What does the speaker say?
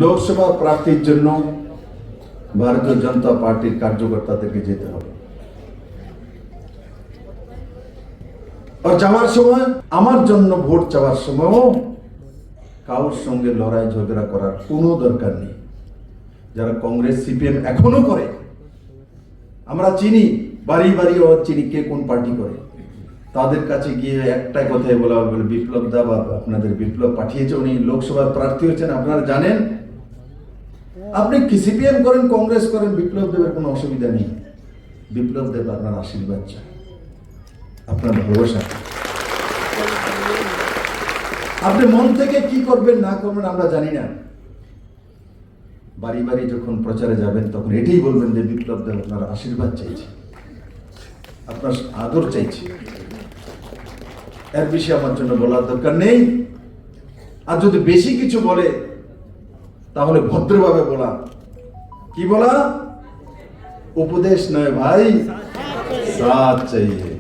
লোকসভা প্রার্থীর জন্য ভারতীয় জনতা পার্টির কার্যকর্তাদেরকে যেতে হবে। আর যাওয়ার সময় আমার জন্য ভোট চাওয়ার সময়ও কারোর সঙ্গে লড়াই ঝগড়া করার কোনো দরকার নেই। যারা কংগ্রেস সিপিএম এখনো করে, আমরা চিনি, বাড়ি বাড়ি চিনি কে কোন পার্টি করে, তাদের কাছে গিয়ে একটাই কথাই বলা হবে, বিপ্লব দা বা আপনাদের বিপ্লব পাঠিয়েছে, উনি লোকসভার প্রার্থী হয়েছেন, আপনারা জানেন। আপনি কি সিপিএম করেন, কংগ্রেস করেন, বিপ্লব দেবের কোনো অসুবিধা নেই। বিপ্লব দেব আপনার আশীর্বাদ চায়, আপনার ভালোবাসা। আপনি মন থেকে কি করবেন না করবেন আমরা জানি না। বাড়ি বাড়ি যখন প্রচারে যাবেন তখন এটাই বলবেন যে বিপ্লব দেব আপনার আশীর্বাদ চাইছে, আপনার আদর চাইছে। এর বেশি আমার জন্য বলার দরকার নেই। আর যদি বেশি কিছু বলে তাহলে ভদ্রভাবে বলা। কি বলা? উপদেশ নয় ভাই, সাথ চাইয়ে।